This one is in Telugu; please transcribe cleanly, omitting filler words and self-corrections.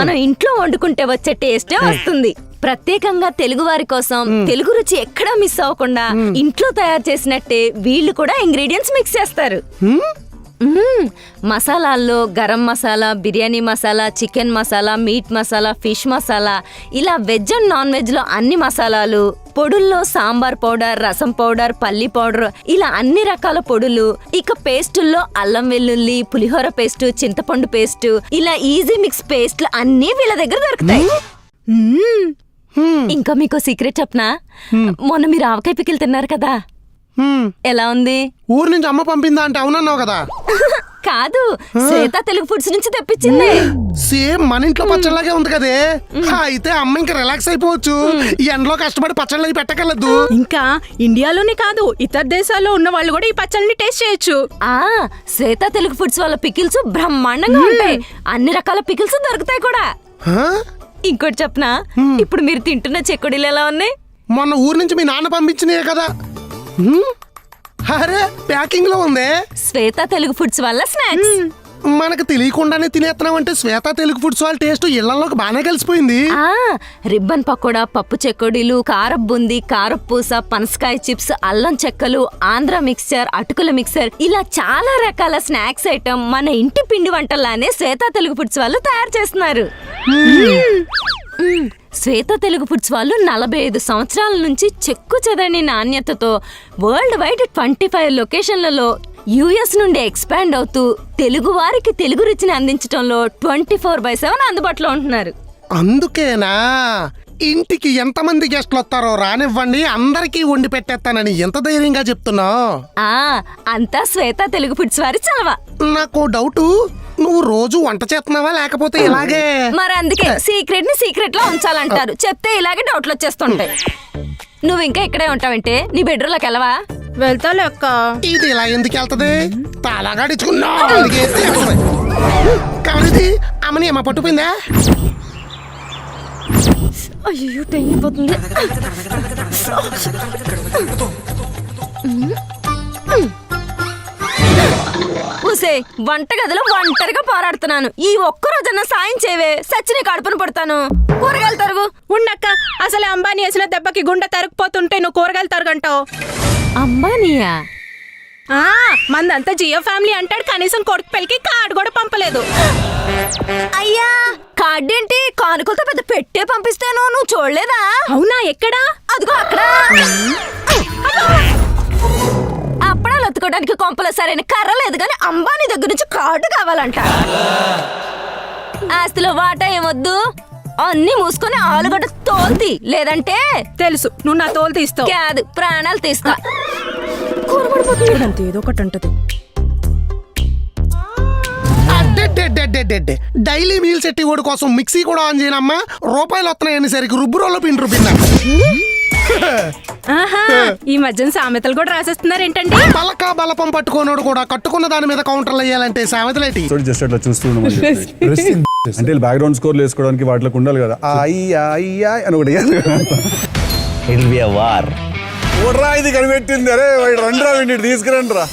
మనం ఇంట్లో వండుకుంటే వచ్చే టేస్టే వస్తుంది. ప్రత్యేకంగా తెలుగు వారి కోసం తెలుగు రుచి ఎక్కడా మిస్ అవ్వకుండా ఇంట్లో తయారు చేసినట్టే వీళ్ళు కూడా ఇంగ్రీడియంట్స్ మిక్స్ చేస్తారు. మసాలాల్లో garam masala, biryani masala, chicken masala, meat masala, fish masala, ఇలా వెజ్ అండ్ నాన్ వెజ్ లో అన్ని మసాలాలు, పొడుల్లో సాంబార్ పౌడర్, రసం పౌడర్, పల్లి పౌడర్, ఇలా అన్ని రకాల పొడులు, ఇక పేస్టుల్లో అల్లం వెల్లుల్లి, పులిహోర పేస్టు, చింతపండు పేస్టు, ఇలా ఈజీ మిక్స్ పేస్ట్లు అన్నీ వీళ్ళ దగ్గర దొరుకుతాయి. ఇంకా మీకు సీక్రెట్ చెప్పనా? మొన్న మీరు ఆవకాయ పికిల్ తిన్నారు కదా, ఎలా ఉంది? ఊరు నుంచి అమ్మ పంపిందా అంటే అవునన్నావు కదా. కాదు, శ్వేత తెలుగు ఫుడ్స్ నుంచి తెప్పించింది. సేమ్ మన ఇంట్లో పచ్చళ్ళలాగే ఉంది కదే. అయితే అమ్మ ఇంకా రిలాక్స్ అయిపోవచ్చు. ఈ ఎండలో కష్టపడి పచ్చళ్ళు అవి పెట్టగలదు. ఇంకా ఇండియాలోనే కాదు, ఇతర దేశాల్లో ఉన్న వాళ్ళు కూడా ఈ పచ్చళ్ళని టేస్ట్ చేయొచ్చు. శ్వేత తెలుగు ఫుడ్స్ వాళ్ళ పికిల్స్ బ్రహ్మాండంగా ఉంటాయి. అన్ని రకాల పికిల్స్ దొరుకుతాయి కూడా. ఇంకోటి చెప్పనా, ఇప్పుడు మీరు తింటున్న చెక్కుడీలు ఎలా ఉన్నాయి? మొన్న ఊరు నుంచి మీ నాన్న పంపించినాయే కదా. అరే ప్యాకింగ్ లో ఉంది. శ్వేత తెలుగు ఫుడ్స్ వల్ల స్నాక్స్. మనకు తెలియకుండానే తినేస్తున్నాం అంటే శ్వేత తెలుగు ఫుడ్స్ వాళ్ళ టేస్ట్ ఇళ్లలోకి బాగానే కలిసిపోయింది. రిబ్బన్ పకోడా, పప్పు చెకోడీలు, కారపు బుంది, కారపు పూస, పనసకాయ చిప్స్, అల్లం చెక్కలు, ఆంధ్ర మిక్సర్, అటుకుల మిక్సర్, ఇలా చాలా రకాల స్నాక్స్ ఐటమ్ మన ఇంటి పిండి వంటల్లానే శ్వేత తెలుగు ఫుడ్స్ వాళ్ళు తయారు చేస్తున్నారు. శ్వేత తెలుగు ఫుడ్స్ వాళ్ళు 45 సంవత్సరాల నుంచి చెక్కు చెదని నాణ్యతతో వరల్డ్ వైడ్ 25 లొకేషన్లలో యుఎస్ నుండి ఎక్స్పాండ్ అవుతూ తెలుగు వారికి తెలుగు రుచిని అందించడంలో 24/7 అందుబాటులో ఉంటున్నారు. అందుకేనా ఇంటికి ఎంతమంది గెస్ట్లు వస్తారో రానివ్వండి, అందరికీ వండి పెట్టేస్తానని ఎంత ధైర్యంగా చెప్తున్నావు? అంతా శ్వేత తెలుగు ఫుడ్స్ వారి చలవ. నాకు డౌట్, నువ్వు రోజు వంట చేస్తున్నావా లేకపోతే ఇలాగే? మరి అందుకే సీక్రెట్ ని సీక్రెట్ లో ఉంచాలంటారు. చెప్తే ఇలాగే డౌట్లు వచ్చేస్తుంటాయి. నువ్వు ఇంకా ఇక్కడే ఉంటావంటే నీ బెడ్రూమ్ లోకి వెళ్ళవా? వెళ్తాలే అక్క. ఇది ఇలా ఎందుకు వెళ్తది? తాళగాడిచుకున్నా కాదు. అమ్మని ఏమా పట్టుపోయిందా? అయ్యో టైం అయిపోతుంది. వంటగదిలో ఒంటరిగా పోరాడుతున్నాను. ఈ ఒక్క రోజన్నా సాయం చేయవే, సచ్చిన కడుపును పడతాను. కూరగాయలు తరుగు. ఉండక్క, అసలు అంబానీ వేసిన దెబ్బకి గుండె తరుక్కుపోతుంటే నువ్వు కూరగాయలు తరుగంటావు. అంబానీయా? మందంతా జియో ఫ్యామిలీ అంటాడు, కనీసం కొడుకు పెళ్ళికి కార్డు కూడా పంపలేదు. అయ్యా, కార్డేంటి? కానుకలతో పెద్ద పెట్టే పంపిస్తాను, నువ్వు చూడలేదా? అవునా, ఎక్కడా? అదిగో అక్కడ. అప్పడాలు ఎత్తుకోవడానికి కొంపలో సరైన కర్ర లేదు కానీ అంబానీ దగ్గర నుంచి కార్డు కావాలంట. ఆస్తిలో వాటా ఏమొద్దు, అన్ని మూసుకొని ఆలుగడ్డ తోల్తి, లేదంటే తెలుసు నువ్వు నా తోలు తీస్తావు. కాదు, ప్రాణాలు తీస్తా. ఏదో ఒకటి అంటది. డైలీ మీల్ సెట్టి ఓడి కోసం మిక్సీ కూడా ఆన్ చేయనమ్మా. రూపాయలు వస్తున్నాయని సరికి రుబ్బురోలో పిండి రుబ్బిందా. ఈ మధ్యన సామెతలు కూడా రాసేస్తున్నారు ఏంటండి? బలక బలపం పట్టుకోనోడు కూడా కట్టుకున్న దాని మీద కౌంటర్లు వేయాలంటే సామెతలేటి. జస్ట్ అట్లా చూస్తున్నాం అంటే బ్యాక్గ్రౌండ్ స్కోర్ వేసుకోవడానికి వాటిలోకి ఉండాలి కదా. అని ఒకటి ఇది కనిపెట్టింది. అరే రండి రా, తీసుకురండి రా.